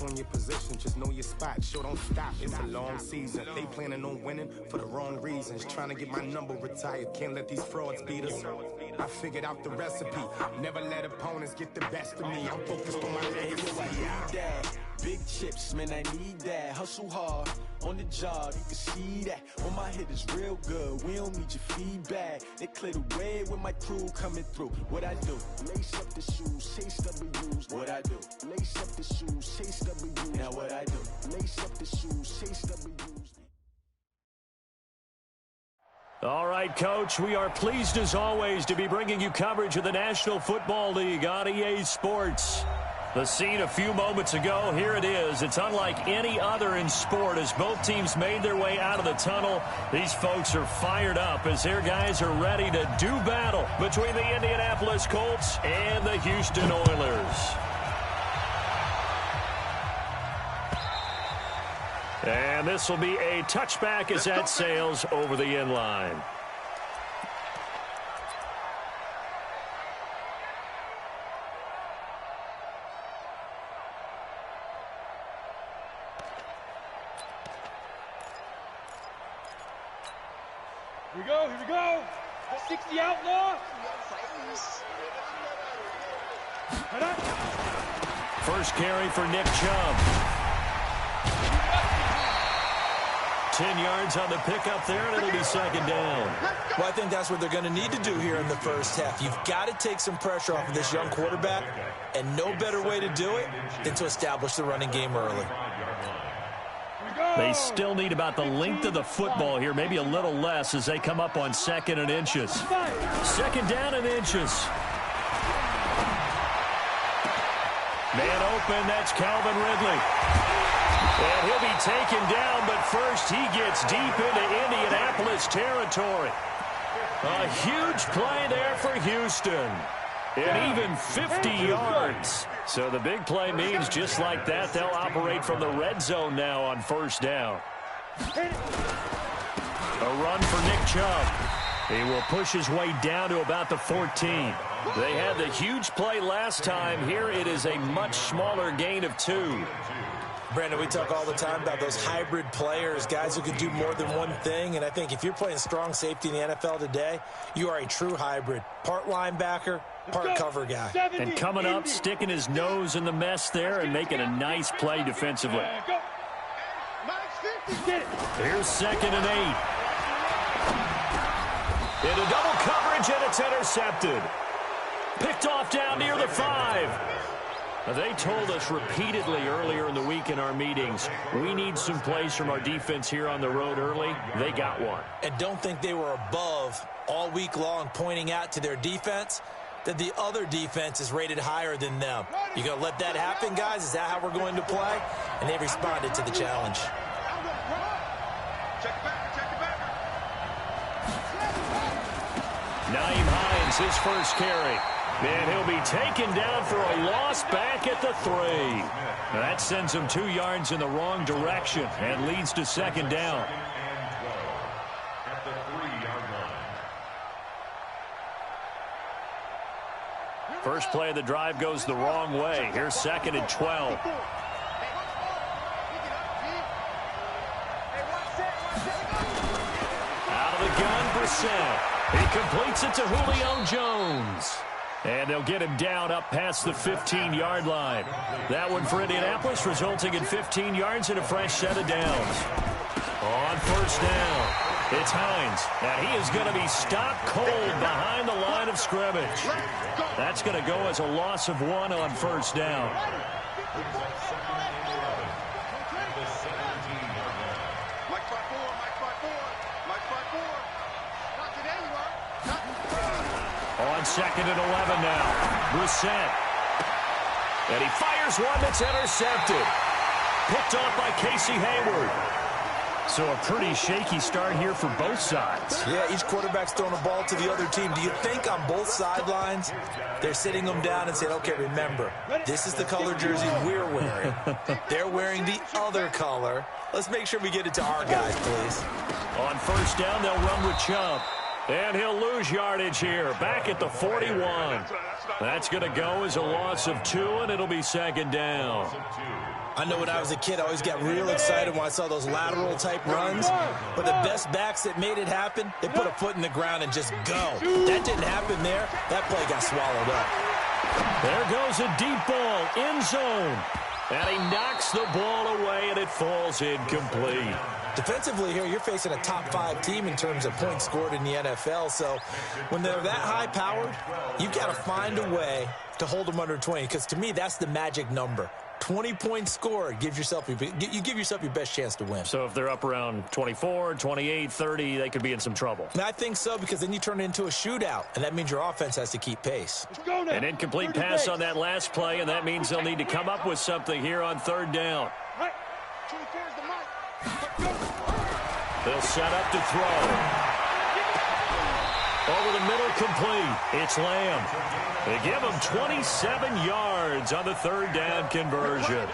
On your position, just know your spot. Show don't stop. It's a long season. They planning on winning for the wrong reasons. Trying to get my number retired. Can't let these frauds beat us. I figured out the recipe. Never let opponents get the best of me. I'm focused on my legacy. Big chips, man, I need that. Hustle hard on the job, you can see that. On my hit is real good. We don't need your feedback. They clear the way with my crew coming through. What I do? Lace up the shoes, chase W's. What I do? Lace up the shoes, chase W's. Now what I do? Lace up the shoes, chase W's. All right, Coach, we are pleased as always to be bringing you coverage of the National Football League on EA Sports. The scene a few moments ago, here it is. It's unlike any other in sport as both teams made their way out of the tunnel. These folks are fired up as their guys are ready to do battle between the Indianapolis Colts and the Houston Oilers. And this will be a touchback as that sails over the end line. Here we go. 60 outlaw. First carry for Nick Chubb. 10 yards on the pickup there, and it'll be second down. Well, I think that's what they're going to need to do here in the first half. You've got to take some pressure off of this young quarterback, and no better way to do it than to establish the running game early. They still need about the length of the football here, maybe a little less as they come up on 2nd and inches. Second down and inches. Man open, that's Calvin Ridley. And he'll be taken down, but first he gets deep into Indianapolis territory. A huge play there for Houston. And even 50 yards. So the big play means just like that, they'll operate from the red zone now on first down. A run for Nick Chubb. He will push his way down to about the 14. They had the huge play last time. Here it is a much smaller gain of 2. Brandon, we talk all the time about those hybrid players, guys who can do more than one thing. And I think if you're playing strong safety in the NFL today, you are a true hybrid. Part linebacker, part cover guy. And coming up, sticking his nose in the mess there and making a nice play defensively. Here's 2nd and 8. Into double coverage, and it's intercepted. Picked off down near the 5. They told us repeatedly earlier in the week in our meetings, we need some plays from our defense here on the road early. They got one. And don't think they were above all week long pointing out to their defense that the other defense is rated higher than them. You going to let that happen, guys? Is that how we're going to play? And they responded to the challenge. Nyheim Hines, his first carry. And he'll be taken down for a loss back at the 3. That sends him 2 yards in the wrong direction and leads to second down. First play of the drive goes the wrong way. Here's 2nd and 12. Out of the gun, Brissett. He completes it to Julio Jones. And they'll get him down up past the 15-yard line. That one for Indianapolis, resulting in 15 yards and a fresh set of downs. On first down, it's Hines. And he is going to be stopped cold behind the line of scrimmage. That's going to go as a loss of 1 on first down. On 2nd and 11 now. Brissett. And he fires one that's intercepted. Picked off by Casey Hayward. So a pretty shaky start here for both sides. Yeah, each quarterback's throwing a ball to the other team. Do you think on both sidelines they're sitting them down and saying, okay, remember, this is the color jersey we're wearing. They're wearing the other color. Let's make sure we get it to our guys, please. On first down, they'll run with Chubb. And he'll lose yardage here, back at the 41. That's going to go as a loss of 2, and it'll be second down. I know when I was a kid, I always got real excited when I saw those lateral-type runs. But the best backs that made it happen, they put a foot in the ground and just go. That didn't happen there. That play got swallowed up. There goes a deep ball, end zone. And he knocks the ball away, and it falls incomplete. Defensively here, you're facing a top-5 team in terms of points scored in the NFL. So when they're that high-powered, you've got to find a way to hold them under 20. Because to me, that's the magic number. 20 points scored, you give yourself your best chance to win. So if they're up around 24, 28, 30, they could be in some trouble. And I think so, because then you turn it into a shootout, and that means your offense has to keep pace. An incomplete pass on that last play, and that means they'll need to come up with something here on third down. They'll set up to throw. Over the middle, complete. It's Lamb. They give him 27 yards on the third down conversion.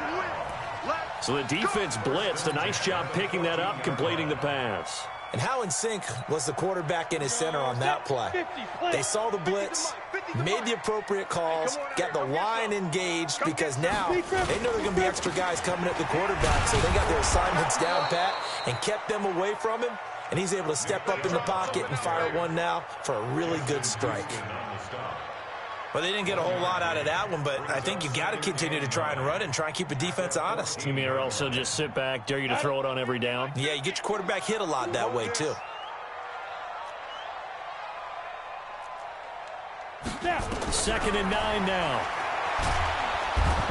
So the defense blitzed. A nice job picking that up, completing the pass. And how in sync was the quarterback and his center on that play? They saw the blitz, made the appropriate calls, got the line engaged, because now they know there are going to be extra guys coming at the quarterback, so they got their assignments down pat and kept them away from him, and he's able to step up in the pocket and fire one now for a really good strike. Well, they didn't get a whole lot out of that one, but I think you got to continue to try and run and try and keep the defense honest. You mean or also just sit back, dare you to throw it on every down? Yeah, you get your quarterback hit a lot that way, too. Second and 9 now.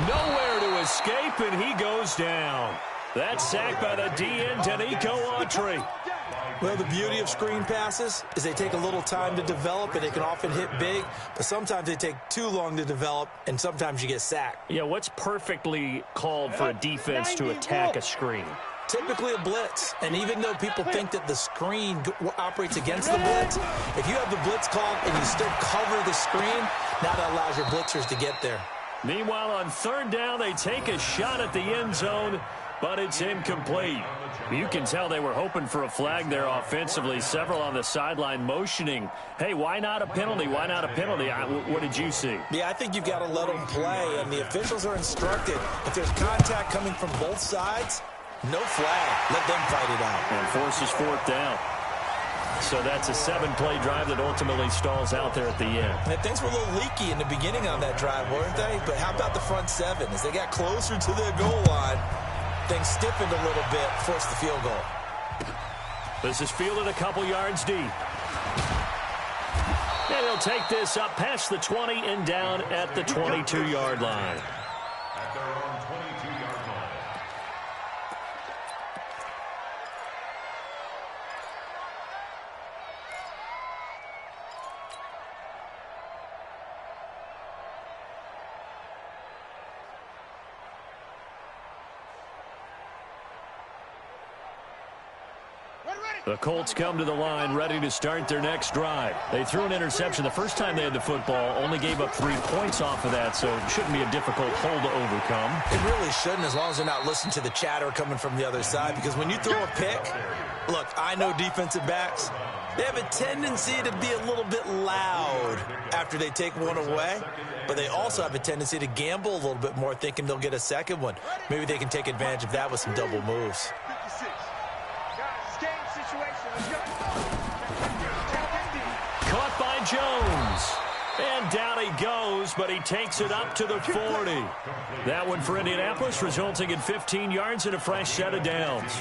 Nowhere to escape, and he goes down. That's sacked by the DN, Danico Autry. Well, the beauty of screen passes is they take a little time to develop, and they can often hit big, but sometimes they take too long to develop, and sometimes you get sacked. Yeah, what's perfectly called for a defense to attack a screen? Typically a blitz, and even though people think that the screen operates against the blitz, if you have the blitz called and you still cover the screen, now that allows your blitzers to get there. Meanwhile, on third down, they take a shot at the end zone, but it's incomplete. You can tell they were hoping for a flag there offensively. Several on the sideline motioning, hey, why not a penalty? Why not a penalty? What did you see? Yeah, I think you've got to let them play, and the officials are instructed. If there's contact coming from both sides, no flag. Let them fight it out. And forces fourth down. So that's a 7-play drive that ultimately stalls out there at the end. And things were a little leaky in the beginning on that drive, weren't they? But how about the front 7? As they got closer to the goal line, things stiffened a little bit, forced the field goal. This is fielded a couple yards deep. And he'll take this up past the 20 and down at the 22-yard line. The Colts come to the line ready to start their next drive. They threw an interception the first time they had the football, only gave up 3 points off of that, so it shouldn't be a difficult hole to overcome. It really shouldn't, as long as they're not listening to the chatter coming from the other side, because when you throw a pick, look, I know defensive backs, they have a tendency to be a little bit loud after they take one away, but they also have a tendency to gamble a little bit more, thinking they'll get a second one. Maybe they can take advantage of that with some double moves. Caught by Jones. And down he goes, but he takes it up to the 40. That one for Indianapolis, resulting in 15 yards and a fresh set of downs.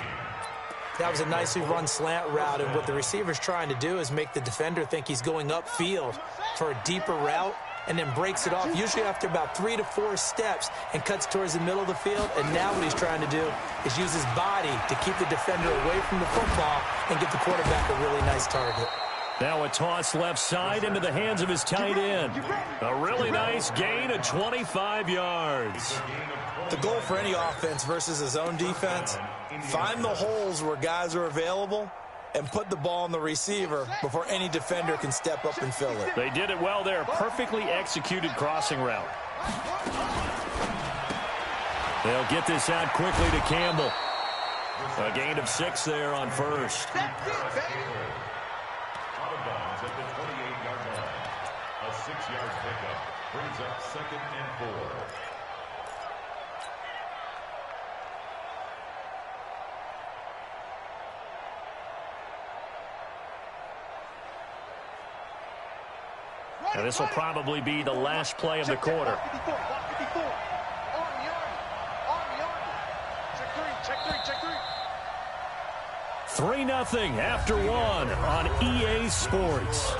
That was a nicely run slant route, and what the receiver's trying to do is make the defender think he's going upfield for a deeper route, and then breaks it off, usually after about 3 to 4 steps, and cuts towards the middle of the field. And now what he's trying to do is use his body to keep the defender away from the football and give the quarterback a really nice target. Now a toss left side into the hands of his tight end. A really nice gain of 25 yards. The goal for any offense versus his own defense, find the holes where guys are available and put the ball on the receiver before any defender can step up and fill it. They did it well there. Perfectly executed crossing route. They'll get this out quickly to Campbell. A gain of 6 there on first. 6-yard pickup brings up 2nd and 4. And this will probably be the last play of the quarter. 3-0 after 1 on EA Sports.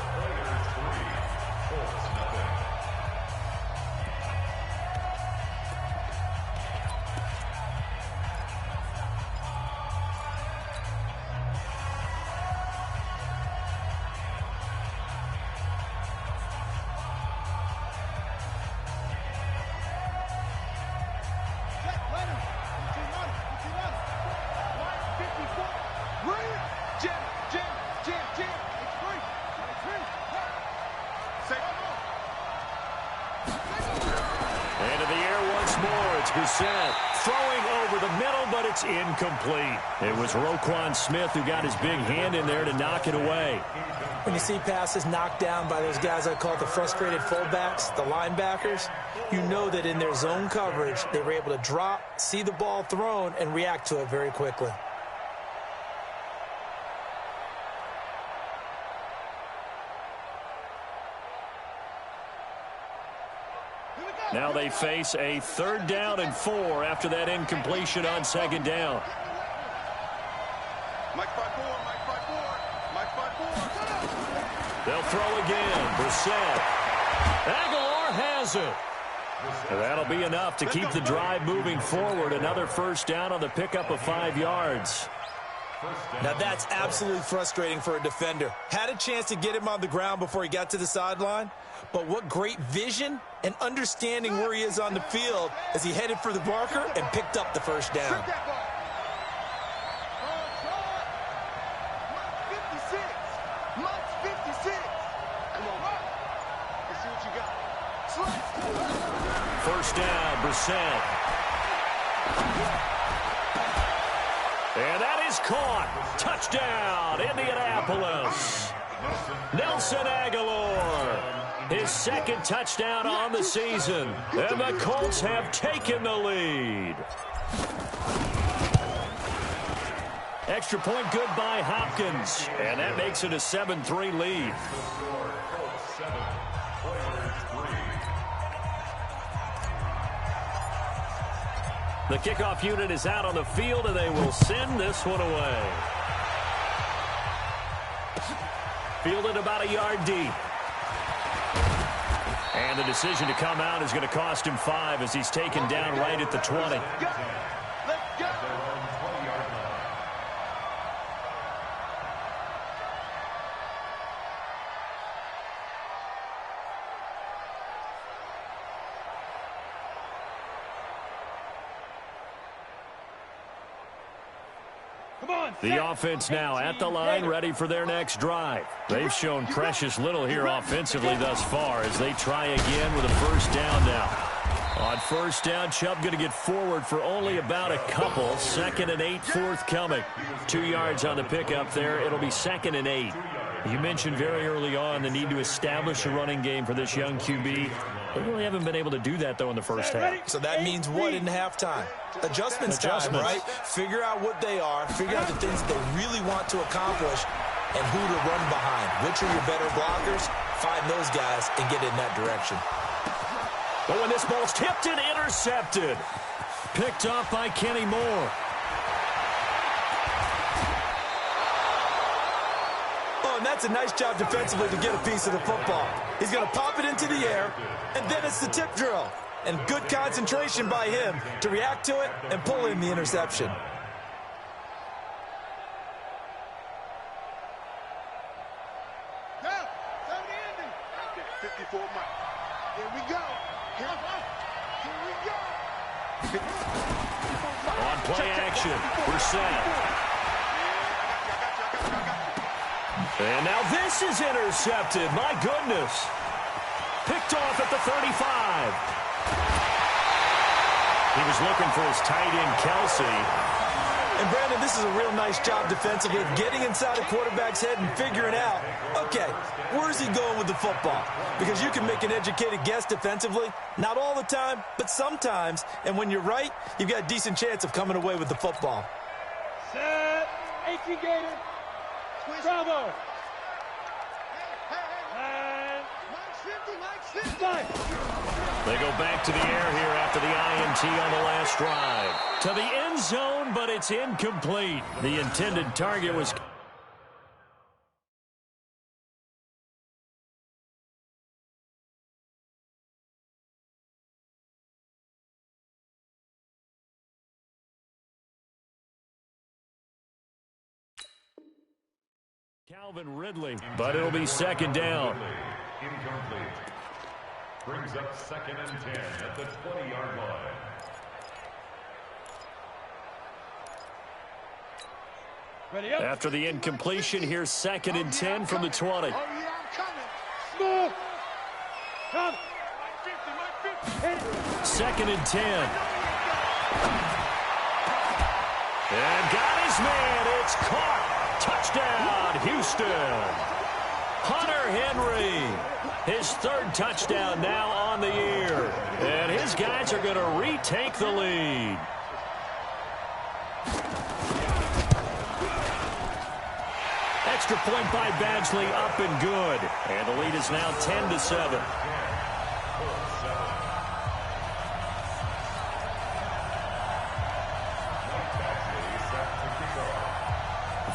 Throwing over the middle, but it's incomplete. It was Roquan Smith who got his big hand in there to knock it away. When you see passes knocked down by those guys I call the frustrated fullbacks, the linebackers, you know that in their zone coverage, they were able to drop, see the ball thrown, and react to it very quickly. Now they face a 3rd down and 4 after that incompletion on 2nd down. They'll throw again. Brissett. Aguilar has it. And that'll be enough to keep the drive moving forward. Another 1st down on the pickup of 5 yards. Now that's absolutely frustrating for a defender. Had a chance to get him on the ground before he got to the sideline, but what great vision and understanding where he is on the field as he headed for the marker and picked up the 1st down. First down, Brissett. And that is caught. Touchdown, Indianapolis. Nelson Aguilar. His 2nd touchdown on the season. And the Colts have taken the lead. Extra point good by Hopkins. And that makes it a 7-3 lead. The kickoff unit is out on the field, and they will send this one away. Fielded about a yard deep. And the decision to come out is going to cost him 5 as he's taken down right at the 20. The offense now at the line, ready for their next drive. They've shown precious little here offensively thus far as they try again with a 1st down now. On 1st down, Chubb going to get forward for only about a couple. 2nd and 8 forthcoming. 2 yards on the pickup there. It'll be 2nd and 8. You mentioned very early on the need to establish a running game for this young QB. They really haven't been able to do that, though, in the 1st half. So that means what in halftime? Adjustments time, right? Figure out what they are. Figure out the things that they really want to accomplish and who to run behind. Which are your better blockers? Find those guys and get in that direction. But when this ball's tipped and intercepted. Picked off by Kenny Moore. And that's a nice job defensively to get a piece of the football. He's going to pop it into the air, and then it's the tip drill. And good concentration by him to react to it and pull in the interception. Now, 54 Mike. Here we go. Here we go. On play action, Brissett. And now this is intercepted. My goodness. Picked off at the 35. He was looking for his tight end, Kelsey. And, Brandon, this is a real nice job defensively of getting inside a quarterback's head and figuring out, okay, where's he going with the football? Because you can make an educated guess defensively, not all the time, but sometimes. And when you're right, you've got a decent chance of coming away with the football. Set. 18 Gator. Bravo. And Mike 50. They go back to the air here after the INT on the last drive. To the end zone, but it's incomplete. The intended target was... Calvin Ridley, but it'll be second down. Incomplete. Brings up 2nd and 10 at the 20-yard line. Ready up. After the incompletion, here's 2nd and 10 from the 20. Oh, yeah, I'm coming. Smooth. Come. Mike 50. 2nd and 10. And got his man. It's caught. Touchdown, Houston. Hunter Henry. His 3rd touchdown now on the year. And his guys are going to retake the lead. Extra point by Badgley, up and good. And the lead is now 10-7.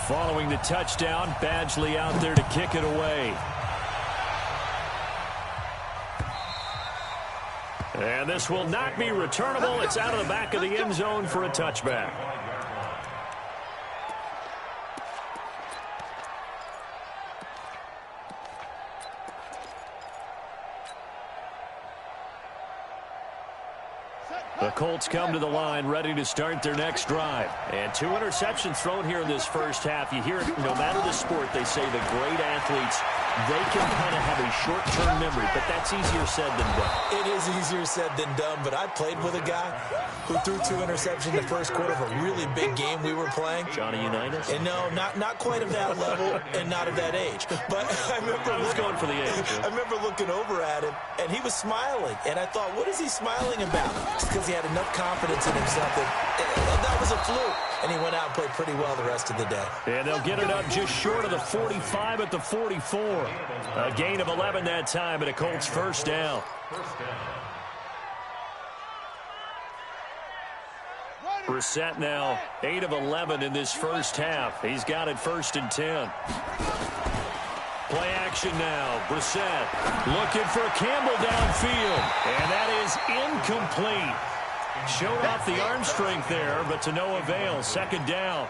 Following the touchdown, Badgley out there to kick it away. And this will not be returnable. It's out of the back of the end zone for a touchback. The Colts come to the line ready to start their next drive. And 2 interceptions thrown here in this first half. You hear it, no matter the sport, they say the great athletes, they can kind of have a short-term memory, but that's easier said than done. It is easier said than done, but I played with a guy who threw 2 interceptions in the first quarter of a really big game we were playing. Johnny Unitas? And no, not quite of that level and not of that age. But I was going for the age. I remember looking over at him, and he was smiling. And I thought, what is he smiling about? It's because he had enough confidence in himself that was a fluke. And he went out and played pretty well the rest of the day. And they'll get it up just short of the 45 at the 44. A gain of 11 that time, and a Colts first down. Brissett now 8 of 11 in this first half. He's got it 1st and 10. Play action now. Brissett looking for Campbell downfield. And that is incomplete. Showed off the arm strength there, but to no avail. 2nd down.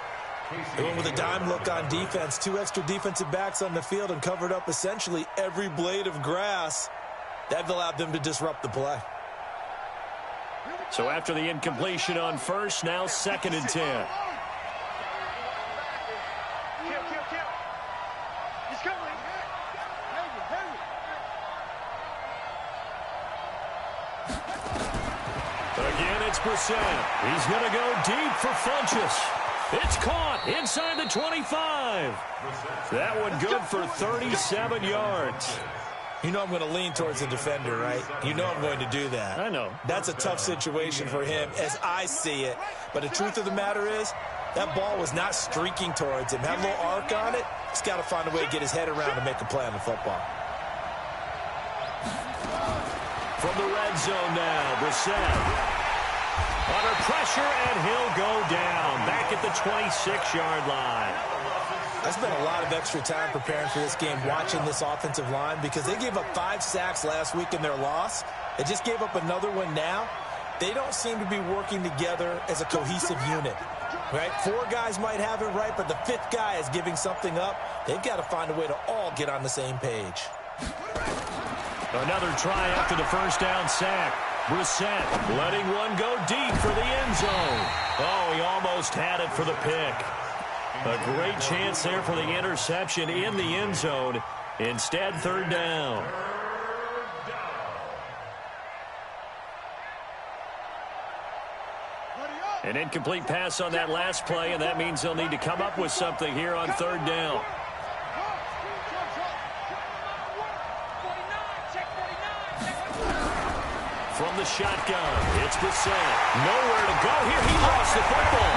They went with a dime look on defense. 2 extra defensive backs on the field and covered up essentially every blade of grass. That allowed them to disrupt the play. So after the incompletion on first, now 2nd and 10. He's coming. Again, it's Brissett. He's going to go deep for Funchess. It's caught inside the 25. That one good for 37 yards. You know I'm going to lean towards the defender, right? You know I'm going to do that. I know. That's a tough situation for him as I see it. But the truth of the matter is, that ball was not streaking towards him. Had a little arc on it. He's got to find a way to get his head around and make a play on the football. From the red zone now, Brissett. Under pressure, and he'll go down. Back at the 26-yard line. I spent a lot of extra time preparing for this game, watching this offensive line, because they gave up 5 sacks last week in their loss. They just gave up another one now. They don't seem to be working together as a cohesive unit, right? 4 guys might have it right, but the 5th guy is giving something up. They've got to find a way to all get on the same page. Another try after the first down sack. Brissett letting one go deep for the end zone. Oh, he almost had it for the pick. A great chance there for the interception in the end zone. Instead, 3rd down. An incomplete pass on that last play, and that means they'll need to come up with something here on third down. From the shotgun, it's Brissett. Nowhere to go here. He lost the football.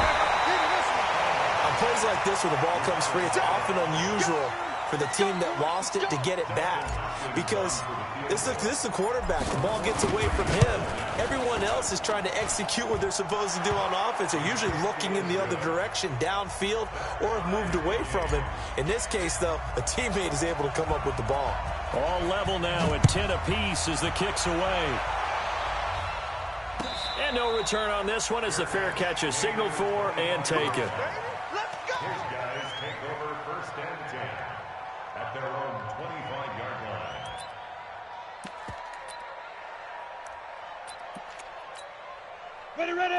On plays like this where the ball comes free, it's often unusual for the team that lost it to get it back. Because this is the quarterback. The ball gets away from him. Everyone else is trying to execute what they're supposed to do on offense. They're usually looking in the other direction, downfield, or have moved away from him. In this case, though, a teammate is able to come up with the ball. All level now at 10 apiece as the kick's away. And no return on this one as the fair catch is signaled for and taken. These guys take over first and 10 at their own 25-yard line.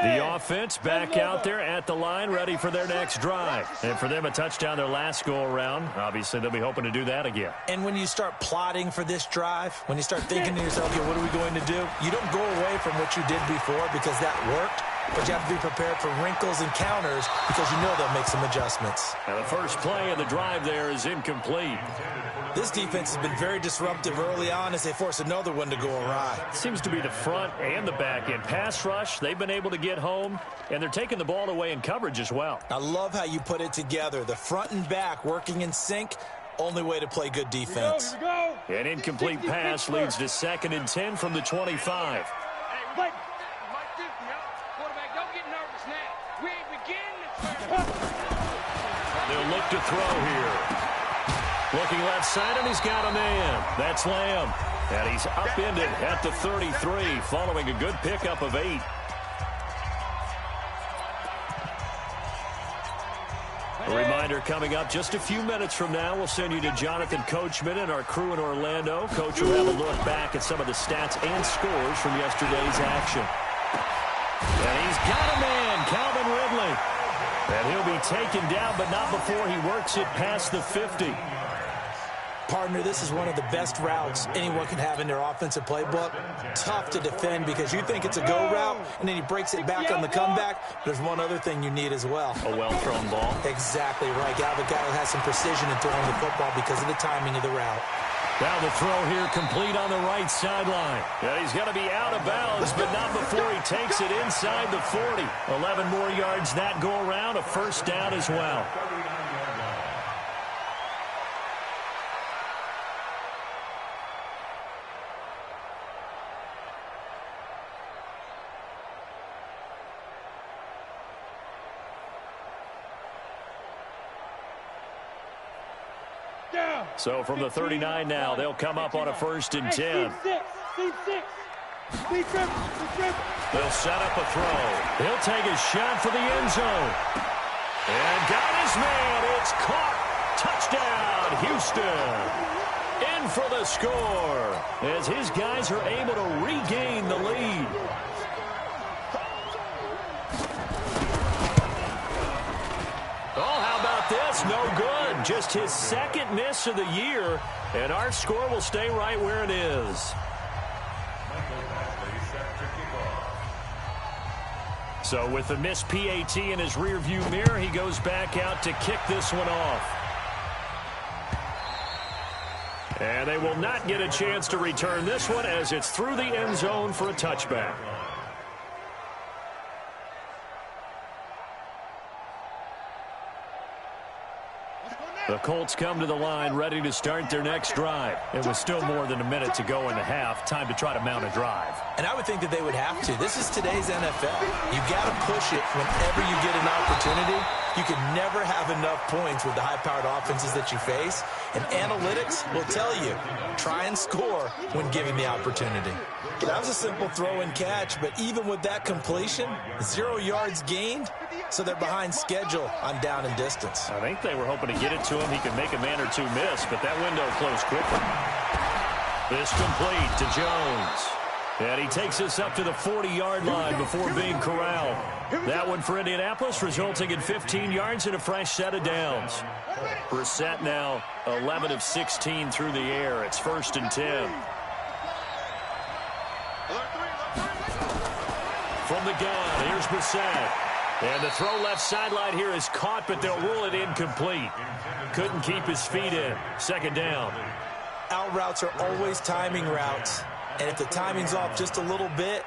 The offense back out there at the line, ready for their next drive. And for them, a touchdown their last go-around. Obviously, they'll be hoping to do that again. And when you start plotting for this drive, when you start thinking to yourself, okay, what are we going to do? You don't go away from what you did before because that worked. But you have to be prepared for wrinkles and counters because you know they'll make some adjustments. And the first play of the drive there is incomplete. This defense has been very disruptive early on as they force another one to go awry. It seems to be the front and the back end. Pass rush, they've been able to get home, and they're taking the ball away in coverage as well. I love how you put it together. The front and back working in sync. Only way to play good defense. Here we go. An incomplete pass leads to 2nd and 10 from the 25. Hey, quarterback, don't get nervous now. We ain't beginning to They'll look to throw here. Looking left side, and he's got a man. That's Lamb. And he's upended at the 33, following a good pickup of 8. A reminder coming up just a few minutes from now, we'll send you to Jonathan Coachman and our crew in Orlando. Coach will have a look back at some of the stats and scores from yesterday's action. And he's got a man, Calvin Ridley. And he'll be taken down, but not before he works it past the 50. Partner, this is one of the best routes anyone can have in their offensive playbook. Tough to defend because you think it's a go route, and then he breaks it back on the comeback. There's one other thing you need as well. A well-thrown ball. Exactly right. Havegoals has some precision in throwing the football because of the timing of the route. Now the throw here complete on the right sideline. Yeah, he's going to be out of bounds, but not before he takes it inside the 40. 11 more yards that go around, a first down as well. So from the 39 now, they'll come up on a 1st and 10. They'll set up a throw. He'll take a shot for the end zone. And got his man. It's caught. Touchdown, Houston. In for the score as his guys are able to regain the lead. This no good. Just his 2nd miss of the year, and our score will stay right where it is. So with the missed PAT in his rearview mirror, he goes back out to kick this one off. And they will not get a chance to return this one as it's through the end zone for a touchback. The Colts come to the line ready to start their next drive. It was still more than a minute to go in the half. Time to try to mount a drive. And I would think that they would have to. This is today's NFL. You got to push it whenever you get an opportunity. You can never have enough points with the high-powered offenses that you face. And analytics will tell you, try and score when given the opportunity. That was a simple throw and catch, but even with that completion, 0 yards gained, so they're behind schedule on down and distance. I think they were hoping to get it to him. He could make a man or two miss, but that window closed quickly. This complete to Jones. And he takes us up to the 40-yard line before being corralled. That one for Indianapolis, resulting in 15 yards and a fresh set of downs. Brissett now 11 of 16 through the air. It's 1st and 10. From the gun, here's Brissett. And the throw left sideline here is caught, but they'll rule it incomplete. Couldn't keep his feet in. Second down. Out routes are always timing routes. And if the timing's off just a little bit,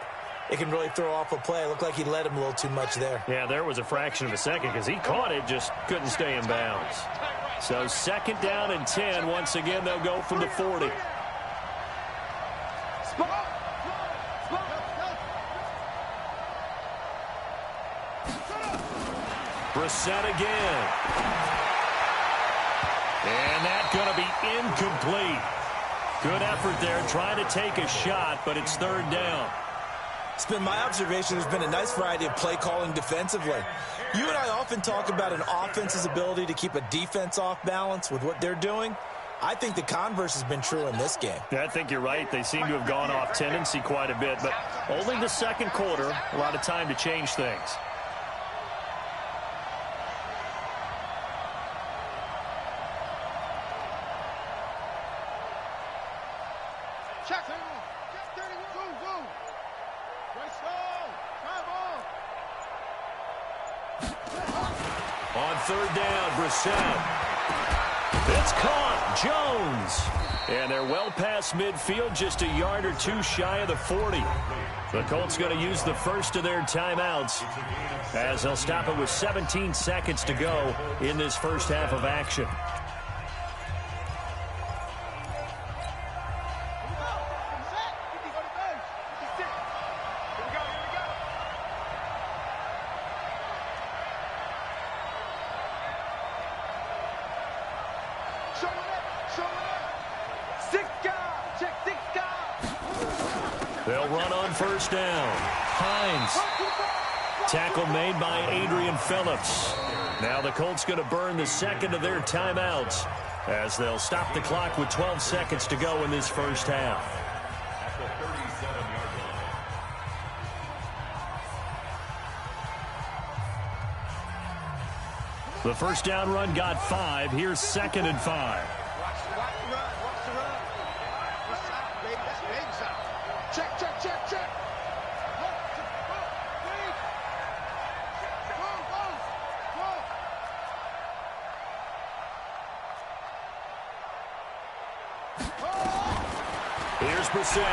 it can really throw off a play. It looked like he led him a little too much there. Yeah, there was a fraction of a second because he caught it, just couldn't stay in bounds. So second down and 10. Once again, they'll go from the 40. Brissett again. And that's going to be incomplete. Good effort there, trying to take a shot, but it's third down. It's been my observation there's been a nice variety of play calling defensively. You and I often talk about an offense's ability to keep a defense off balance with what they're doing. I think the converse has been true in this game. Yeah, I think you're right. They seem to have gone off tendency quite a bit, but only the second quarter, a lot of time to change things. Check 31. Go. Right slow. Drive on. On third down, Brissett. It's caught. Jones. And they're well past midfield, just a yard or two shy of the 40. The Colts going to use the first of their timeouts as they'll stop it with 17 seconds to go in this first half of action. They'll run on first down. Hines. Tackle made by Adrian Phillips. Now the Colts going to burn the second of their timeouts as they'll stop the clock with 12 seconds to go in this first half. The first down run got 5. Here's second and 5. Check. Here's Brissett.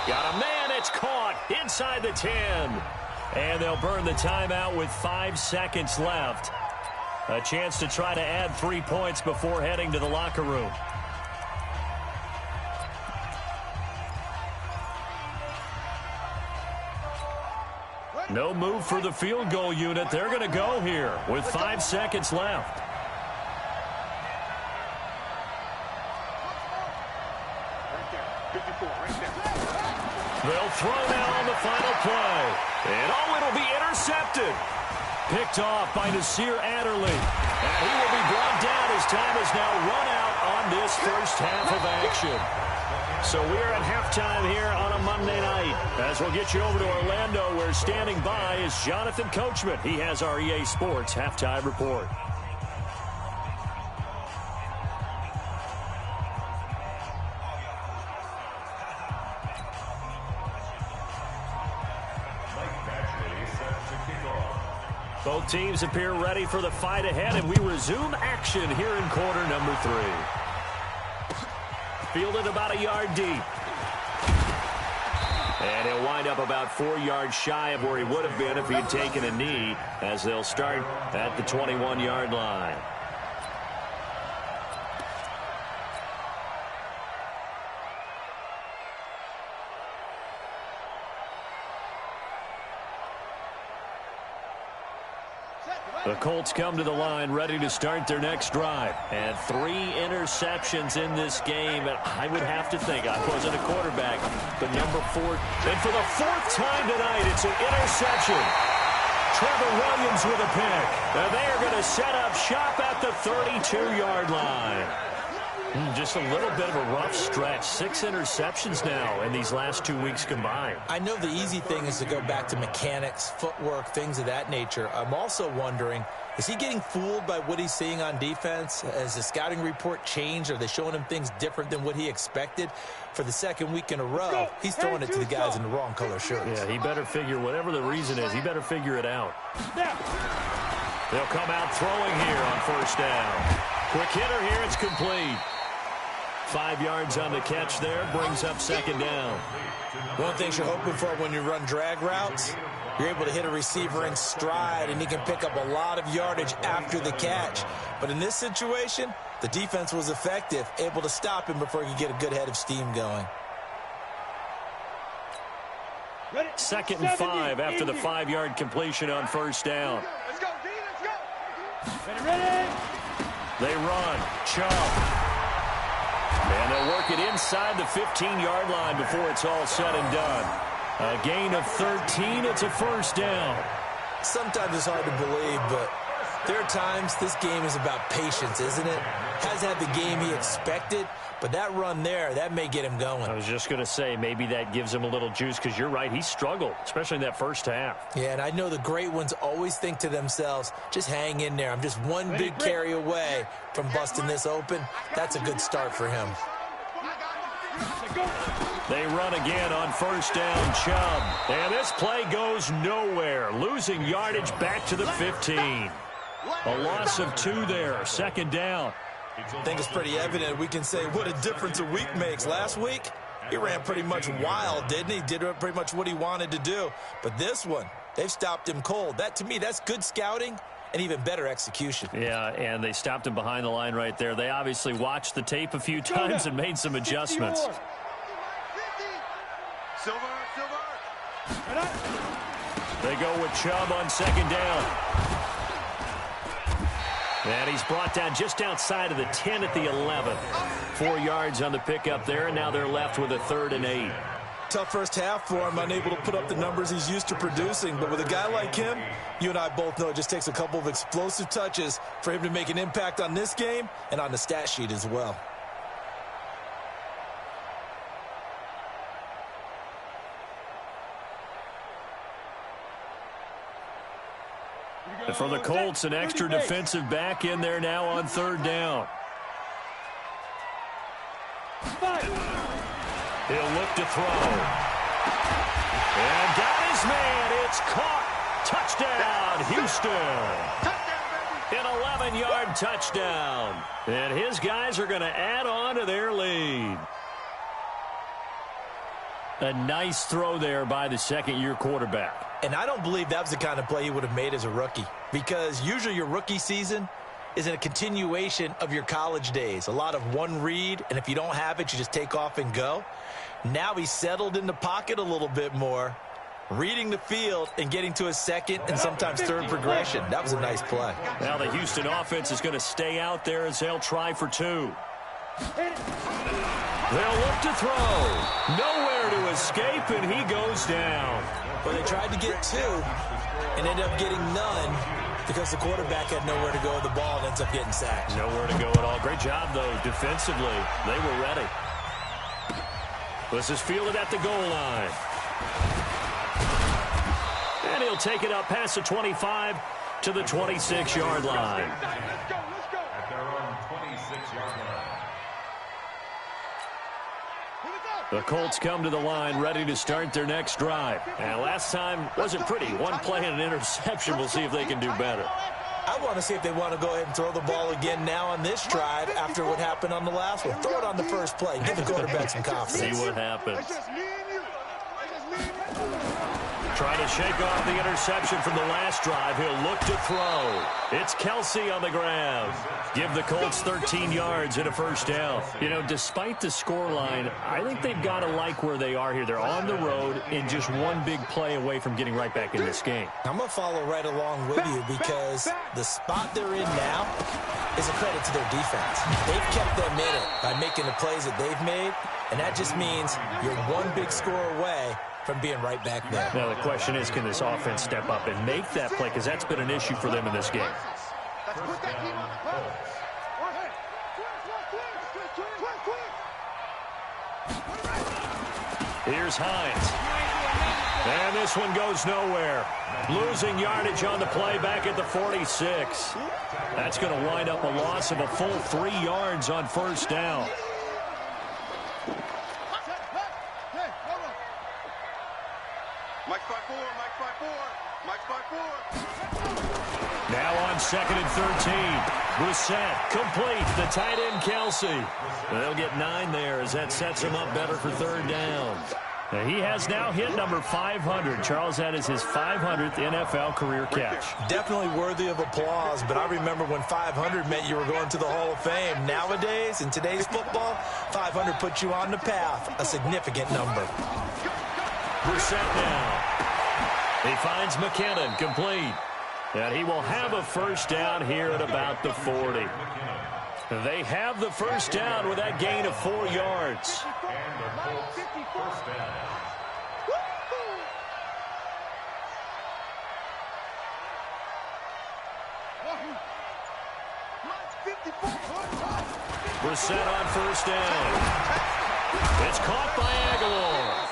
Got a man. It's caught inside the 10. And they'll burn the timeout with 5 seconds left. A chance to try to add 3 points before heading to the locker room. No move for the field goal unit. They're going to go here with 5 seconds left. They'll throw now on the final play. And it'll be intercepted. Picked off by Nasir Adderley. And he will be brought down as time has now run out on this first half of action. So we're at halftime here on a Monday night. As we'll get you over to Orlando, where standing by is Jonathan Coachman. He has our EA Sports halftime report. Both teams appear ready for the fight ahead, and we resume action here in quarter number 3. Fielded about a yard deep. And he'll wind up about 4 yards shy of where he would have been if he had taken a knee, as they'll start at the 21-yard line. The Colts come to the line ready to start their next drive. And 3 interceptions in this game. And I would have to think, I wasn't a quarterback, but number 4. And for the 4th time tonight, it's an interception. Trevor Williams with a pick. And they are going to set up shop at the 32-yard line. Just a little bit of a rough stretch. 6 interceptions now in these last 2 weeks combined. I know the easy thing is to go back to mechanics, footwork, things of that nature. I'm also wondering, is he getting fooled by what he's seeing on defense? Has the scouting report changed? Are they showing him things different than what he expected? For the second week in a row, he's throwing it to the guys in the wrong color shirts. Yeah, he better figure, whatever the reason is, he better figure it out. They'll come out throwing here on first down. Quick hitter here, it's complete. 5 yards on the catch there, brings up second down. One thing you're hoping for when you run drag routes, you're able to hit a receiver in stride, and he can pick up a lot of yardage after the catch. But in this situation, the defense was effective, able to stop him before he could get a good head of steam going. 2nd and 5 after the 5-yard completion on first down. Let's go, D, let's go. Ready. They run. Chubb. And they'll work it inside the 15-yard line before it's all said and done. A gain of 13. It's a first down. Sometimes it's hard to believe, but there are times this game is about patience, isn't it? Hasn't had the game he expected, but that run there, that may get him going. I was just going to say, maybe that gives him a little juice, because you're right, he struggled, especially in that first half. Yeah, and I know the great ones always think to themselves, just hang in there. I'm just one big carry away from busting this open. That's a good start for him. They run again on first down, Chubb. And this play goes nowhere. Losing yardage back to the 15. A loss of 2 there, second down. I think it's pretty evident. We can say what a difference a week makes. Last week, he ran pretty much wild, didn't he? Did pretty much what he wanted to do. But this one, they've stopped him cold. That, to me, that's good scouting and even better execution. Yeah, and they stopped him behind the line right there. They obviously watched the tape a few times and made some adjustments. They go with Chubb on second down. And he's brought down just outside of the 10 at the 11. 4 yards on the pickup there, and now they're left with a 3rd and 8. Tough first half for him, unable to put up the numbers he's used to producing. But with a guy like him, you and I both know it just takes a couple of explosive touches for him to make an impact on this game and on the stat sheet as well. And for the Colts, an extra defensive back in there now on 3rd down. He'll look to throw. And got his man. It's caught. Touchdown, Houston. An 11-yard touchdown. And his guys are going to add on to their lead. A nice throw there by the second-year quarterback. And I don't believe that was the kind of play he would have made as a rookie, because usually your rookie season is a continuation of your college days. A lot of one read, and if you don't have it, you just take off and go. Now he's settled in the pocket a little bit more, reading the field and getting to his second and sometimes third progression. That was a nice play. Now the Houston offense is going to stay out there as they'll try for 2. They'll look to throw. Nowhere to escape, and he goes down. Well, they tried to get 2 and ended up getting none because the quarterback had nowhere to go with the ball and ends up getting sacked. Nowhere to go at all. Great job, though, defensively. They were ready. This is fielded at the goal line. And he'll take it up past the 25 to the 26-yard line. At their own 26-yard line. The Colts come to the line ready to start their next drive. And last time wasn't pretty. One play and an interception. We'll see if they can do better. I want to see if they want to go ahead and throw the ball again now on this drive after what happened on the last one. Throw it on the first play. Give the quarterback some confidence. See what happens. Trying to shake off the interception from the last drive. He'll look to throw. It's Kelsey on the grab. Give the Colts 13 yards and a first down. You know, despite the scoreline, I think they've got to like where they are here. They're on the road and just one big play away from getting right back in this game. I'm going to follow right along with you because the spot they're in now is a credit to their defense. They've kept them in it by making the plays that they've made, and that just means you're one big score away from being right back there. Now the question is, can this offense step up and make that play? Because that's been an issue for them in this game. Here's Hines. And this one goes nowhere. Losing yardage on the play back at the 46. That's going to wind up a loss of a full 3 yards on first down. Now on 2nd and 13. Brissett complete. The tight end, Kelsey. They'll get 9 there as that sets him up better for 3rd down. Now he has now hit number 500. Charles, that is his 500th NFL career catch. Definitely worthy of applause, but I remember when 500 meant you were going to the Hall of Fame. Nowadays, in today's football, 500 puts you on the path, a significant number. Brissett now. He finds McKinnon complete. And he will have a first down here at about the 40. They have the first down with that gain of 4 yards. And the Colts first down. Brissett on first down. It's caught by Aguilar.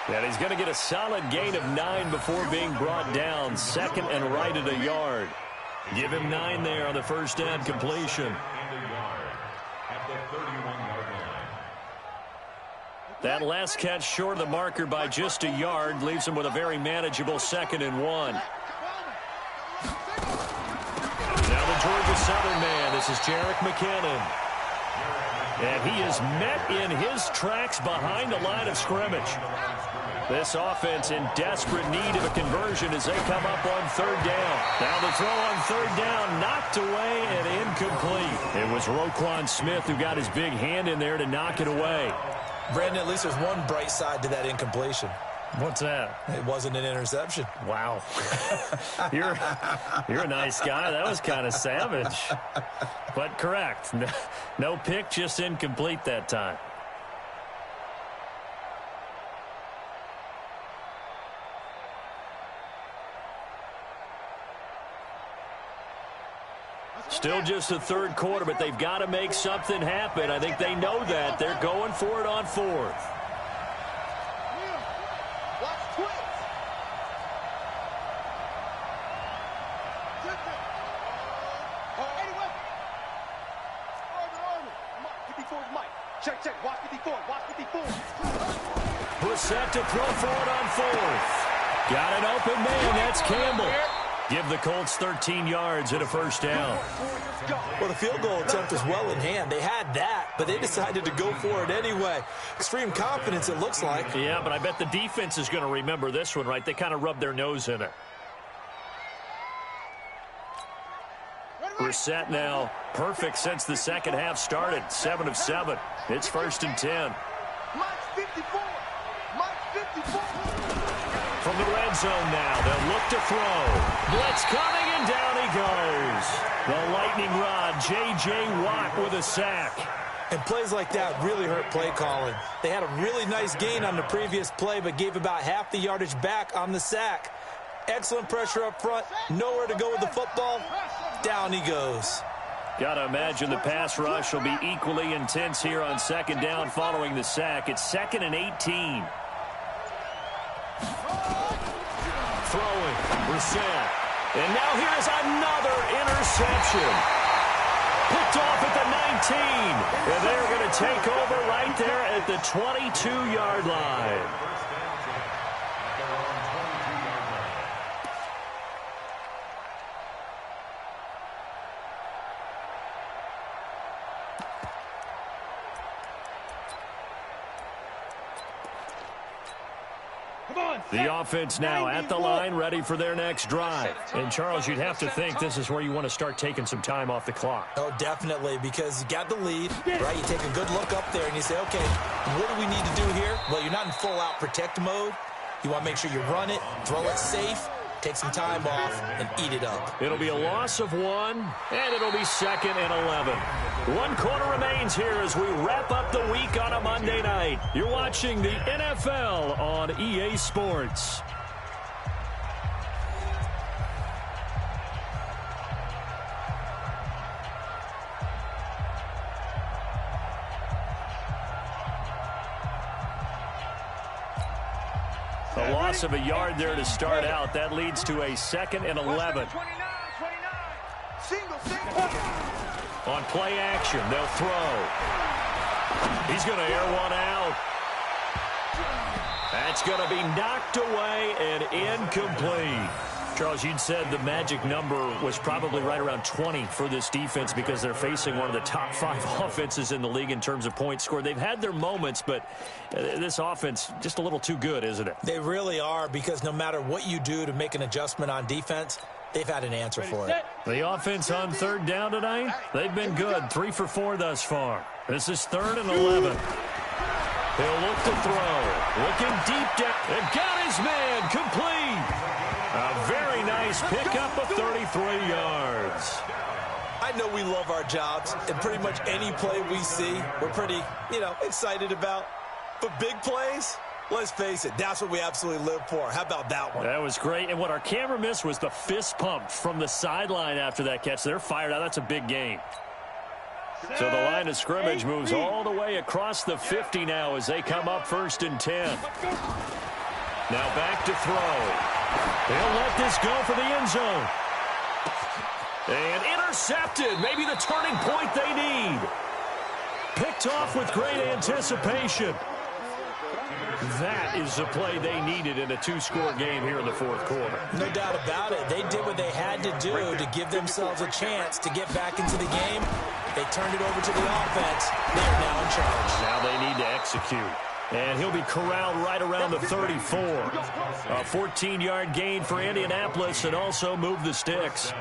And he's going to get a solid gain of 9 before being brought down. 2nd and right at a yard. Give him 9 there on the first down completion. That last catch short of the marker by just a yard leaves him with a very manageable 2nd and 1. Now the Georgia Southern man. This is Jerick McKinnon. And he is met in his tracks behind the line of scrimmage. This offense in desperate need of a conversion as they come up on 3rd down. Now the throw on 3rd down, knocked away and incomplete. It was Roquan Smith who got his big hand in there to knock it away. Brandon, at least there's one bright side to that incompletion. What's that? It wasn't an interception. Wow. You're a nice guy. That was kind of savage. But correct. No pick, just incomplete that time. Still just the 3rd quarter, but they've got to make something happen. I think they know that. They're going for it on 4th. Brissett to throw for it on 4th. Got an open man. That's Campbell. Give the Colts 13 yards and a first down. Well, the field goal attempt was well in hand. They had that, but they decided to go for it anyway. Extreme confidence, it looks like. Yeah, but I bet the defense is going to remember this one, right? They kind of rubbed their nose in it. Brissett now perfect since the second half started. 7 of 7. It's 1st and 10. From the red zone now, they'll look to throw. Blitz coming, and down he goes. The lightning rod, J.J. Watt with a sack. And plays like that really hurt play calling. They had a really nice gain on the previous play, but gave about half the yardage back on the sack. Excellent pressure up front. Nowhere to go with the football. Down he goes. Got to imagine the pass rush will be equally intense here on 2nd down following the sack. It's 2nd and 18. Throwing, Brissett. And now here's another interception. Picked off at the 19. And they're going to take over right there at the 22-yard line. The offense now at the line, ready for their next drive. And, Charles, you'd have to think this is where you want to start taking some time off the clock. Oh, definitely, because you got the lead, right? You take a good look up there and you say, okay, what do we need to do here? Well, you're not in full-out protect mode. You want to make sure you run it, throw it safe, take some time off, and eat it up. It'll be a loss of 1, and it'll be 2nd and 11. 1 quarter remains here as we wrap up the week on a Monday night. You're watching the NFL on EA Sports. A loss of a yard there to start out. That leads to a 2nd and 11. On play action, they'll throw. He's going to air one out. That's going to be knocked away and incomplete. Charles, you'd said the magic number was probably right around 20 for this defense because they're facing one of the top 5 offenses in the league in terms of points scored. They've had their moments, but this offense just a little too good, isn't it? They really are, because no matter what you do to make an adjustment on defense, they've had an answer for it. The offense on 3rd down tonight, they've been good. 3 for 4 thus far. This is 3rd and 11. He'll look to throw. Looking deep down. And got his man complete. A very nice pickup of 33 yards. I know we love our jobs, and pretty much any play we see, we're pretty, excited about. But big plays, let's face it, that's what we absolutely live for. How about that one? That was great. And what our camera missed was the fist pump from the sideline after that catch. They're fired out. That's a big gain. So the line of scrimmage moves all the way across the 50 now as they come up 1st and 10. Now back to throw. They'll let this go for the end zone. And intercepted. Maybe the turning point they need. Picked off with great anticipation. That is the play they needed in a 2-score game here in the 4th quarter. No doubt about it. They did what they had to do to give themselves a chance to get back into the game. They turned it over to the offense. They are now in charge. Now they need to execute. And he'll be corralled right around the 34. A 14-yard gain for Indianapolis and also move the sticks.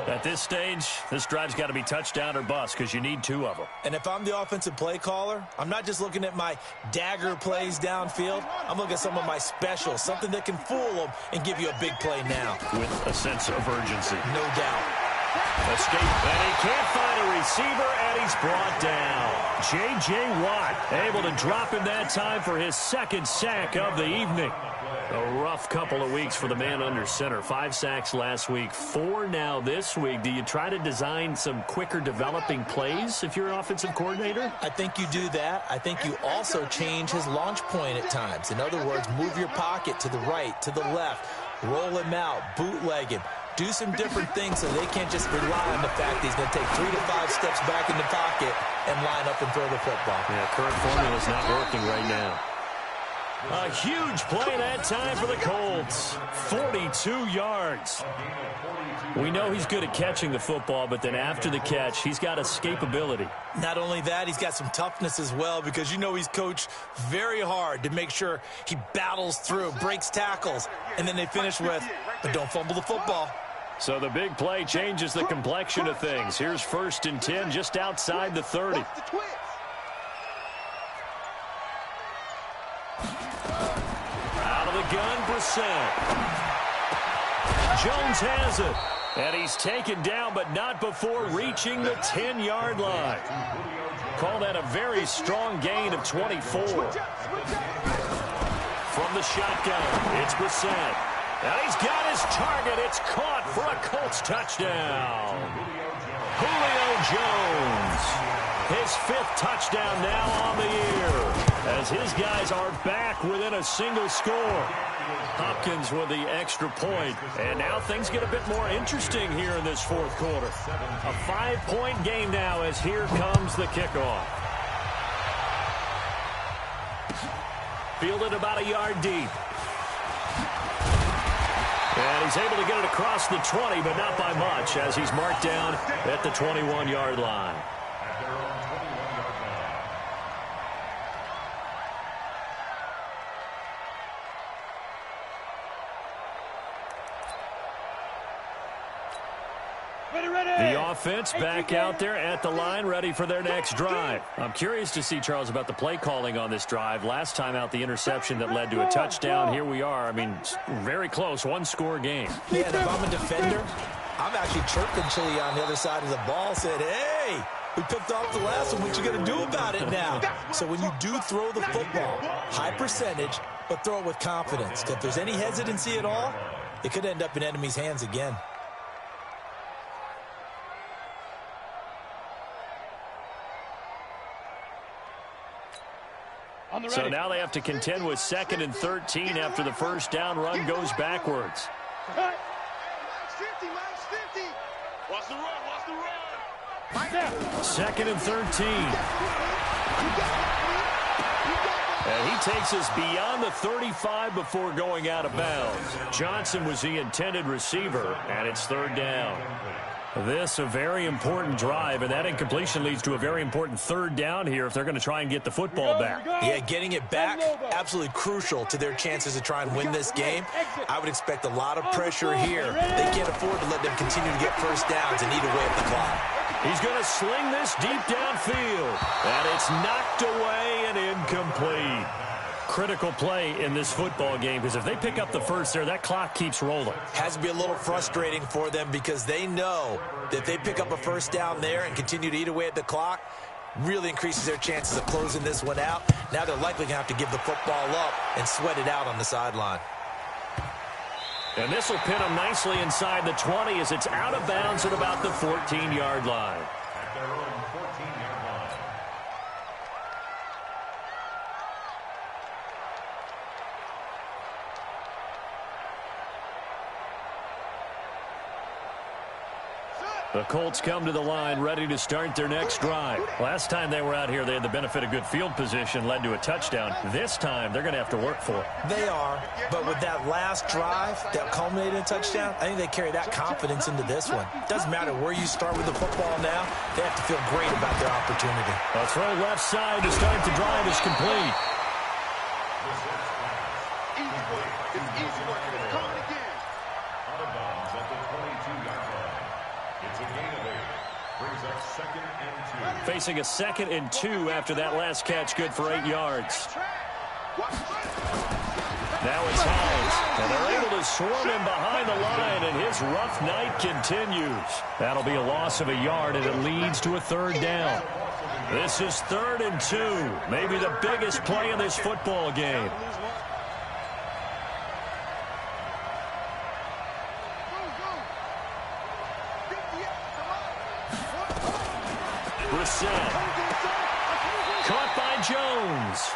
At this stage, this drive's got to be touchdown or bust because you need 2 of them. And if I'm the offensive play caller, I'm not just looking at my dagger plays downfield. I'm looking at some of my specials, something that can fool them and give you a big play now. With a sense of urgency. No doubt. Escape, and he can't find a receiver, and he's brought down. J.J. Watt able to drop in that time for his 2nd sack of the evening. A rough couple of weeks for the man under center. 5 sacks last week, 4 now this week. Do you try to design some quicker developing plays if you're an offensive coordinator? I think you do that. I think you also change his launch point at times. In other words, move your pocket to the right, to the left, roll him out, bootleg him. Do some different things so they can't just rely on the fact that he's going to take 3 to 5 steps back in the pocket and line up and throw the football. Yeah, current formula is not working right now. A huge play that time for the Colts. 42 yards. We know he's good at catching the football, but then after the catch, he's got escapability. Not only that, he's got some toughness as well because you know he's coached very hard to make sure he battles through, breaks tackles, and then they finish with, but don't fumble the football. So the big play changes the complexion of things. Here's 1st and 10 just outside the 30. Out of the gun, Brissett. Jones has it. And he's taken down, but not before reaching the 10-yard line. Call that a very strong gain of 24. From the shotgun, it's Brissett. And he's got his target. It's caught for a Colts touchdown. Julio Jones. His 5th touchdown now on the year. As his guys are back within a single score. Hopkins with the extra point. And now things get a bit more interesting here in this 4th quarter. A 5-point game now as here comes the kickoff. Fielded about a yard deep. And he's able to get it across the 20, but not by much, as he's marked down at the 21-yard line. The offense back out there at the line, ready for their next drive. I'm curious to see, Charles, about the play calling on this drive. Last time out, the interception that led to a touchdown. Here we are. I mean, very close, 1-score game. Yeah, and if I'm a defender, I'm actually chirping Chili on the other side of the ball, said, hey, we picked off the last one. What you going to do about it now? So when you do throw the football, high percentage, but throw it with confidence. If there's any hesitancy at all, it could end up in enemy's hands again. So now they have to contend with 2nd and 13 after the first down run goes backwards. Max 50, Max 50. Watch the run, watch the run. 2nd and 13. And he takes us beyond the 35 before going out of bounds. Johnson was the intended receiver, and it's 3rd down. This a very important drive, and that incompletion leads to a very important 3rd down here if they're going to try and get the football back. Yeah, getting it back, absolutely crucial to their chances to try and win this game. I would expect a lot of pressure here. They can't afford to let them continue to get first downs and eat away at the clock. He's going to sling this deep downfield, and it's knocked away and incomplete. Critical play in this football game, because if they pick up the first there, that clock keeps rolling. Has to be a little frustrating for them because they know that if they pick up a first down there and continue to eat away at the clock, really increases their chances of closing this one out. Now they're likely going to have to give the football up and sweat it out on the sideline. And this will pin them nicely inside the 20 as it's out of bounds at about the 14-yard line. At their own 14-yard line. The Colts come to the line ready to start their next drive. Last time they were out here, they had the benefit of good field position, led to a touchdown. This time, they're going to have to work for it. They are, but with that last drive that culminated in a touchdown, I think they carry that confidence into this one. Doesn't matter where you start with the football now, they have to feel great about their opportunity. A throw left side to start the drive is complete. Easy work. It's easy work. It's coming again. Out of bounds at the 22-yard line. It's a gain of 8. Brings up 2nd and 2. Facing a 2nd and 2 after that last catch, good for 8 yards. Now it's Hines, and they're able to swarm him behind the line, and his rough night continues. That'll be a loss of a yard, and it leads to a 3rd down. This is 3rd and 2, maybe the biggest play in this football game. Caught by Jones.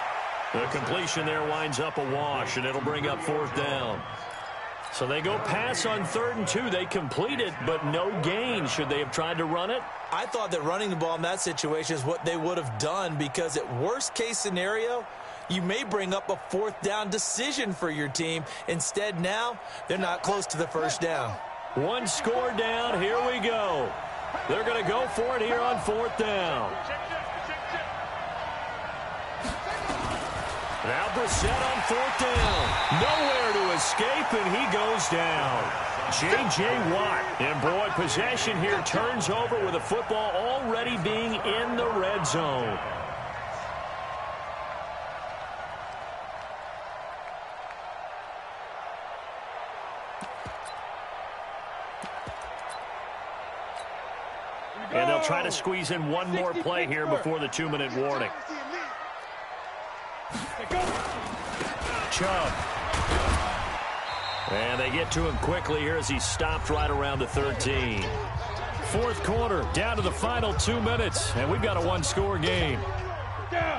The completion there winds up a wash, and it'll bring up 4th down. So they go pass on 3rd and 2. They complete it, but no gain. Should they have tried to run it? I thought that running the ball in that situation is what they would have done, because at worst case scenario, you may bring up a 4th down decision for your team. Instead, now they're not close to the first down. One score down. Here we go. They're going to go for it here on 4th down. Now Brissett on 4th down. Nowhere to escape, and he goes down. J.J. Watt, and boy, possession here turns over with the football already being in the red zone. And they'll try to squeeze in one more play here before the 2-minute warning. Chubb. And they get to him quickly here as he stopped right around the 13. 4th quarter, down to the final 2 minutes, and we've got a one-score game.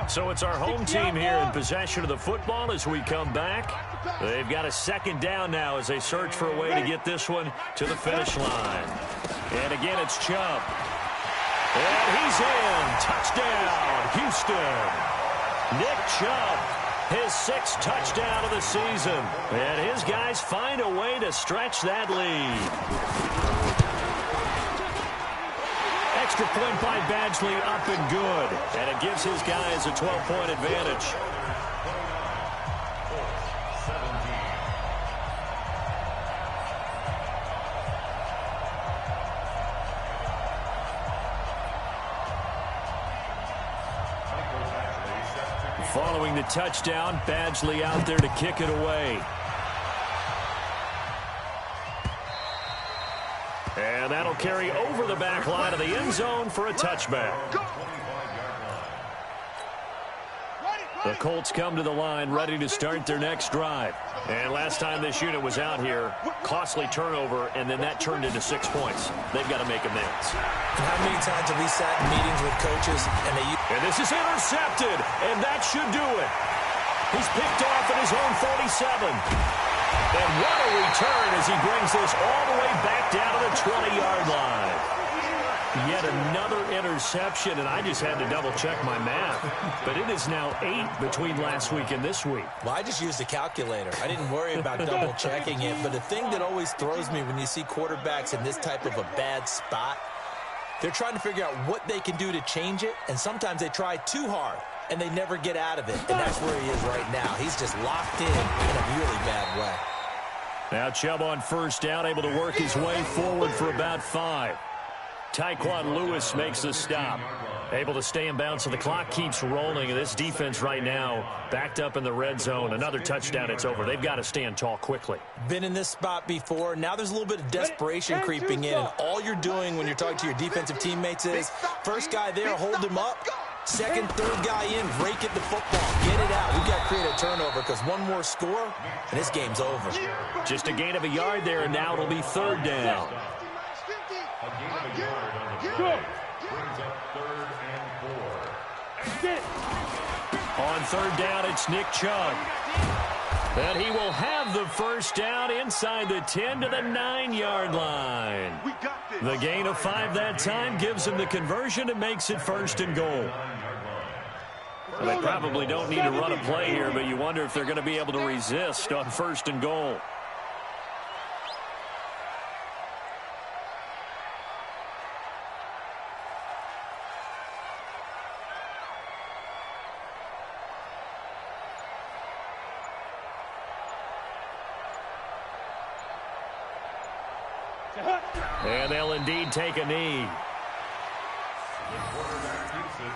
So it's our home team here in possession of the football as we come back. They've got a 2nd down now as they search for a way to get this one to the finish line. And again, it's Chubb. And he's in. Touchdown, Houston. Nick Chubb, his 6th touchdown of the season. And his guys find a way to stretch that lead. Extra point by Badgley up and good. And it gives his guys a 12-point advantage. Following the touchdown, Badgley out there to kick it away. And that'll carry over the back line of the end zone for a touchback. The Colts come to the line ready to start their next drive. And last time this unit was out here, costly turnover, and then that turned into 6 points. They've got to make amends. And how many times have we sat in meetings with coaches and they... And this is intercepted, and that should do it. He's picked off at his own 47. And what a return as he brings this all the way back down to the 20-yard line. Yet another interception, and I just had to double-check my math. But it is now 8 between last week and this week. Well, I just used a calculator. I didn't worry about double-checking it. But the thing that always throws me when you see quarterbacks in this type of a bad spot, they're trying to figure out what they can do to change it, and sometimes they try too hard, and they never get out of it. And that's where he is right now. He's just locked in a really bad way. Now Chubb on first down, able to work his way forward for about 5. Tyquan Lewis makes the stop. Able to stay in bounds, so the clock keeps rolling. And this defense right now backed up in the red zone. Another touchdown, it's over. They've got to stand tall quickly. Been in this spot before. Now there's a little bit of desperation creeping in. And all you're doing when you're talking to your defensive teammates is, first guy there, hold him up. Second, third guy in, rake at the football. Get it out. We've got to create a turnover because one more score, and this game's over. Just a gain of a yard there, and now it'll be third down. A gain of a yard on the play. Brings up 3rd and 4. On third down, it's Nick Chubb. And he will have the first down inside the 10 to the 9-yard line. The gain of 5 that time gives him the conversion and makes it 1st and goal. Well, they probably don't need to run a play here, but you wonder if they're going to be able to resist on 1st and goal. And they'll indeed take a knee. The quarterback keeps it.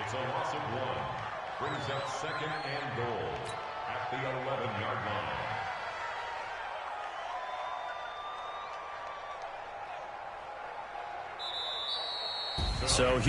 It's a loss of 1. Brings up 2nd and goal at the 11-yard line. So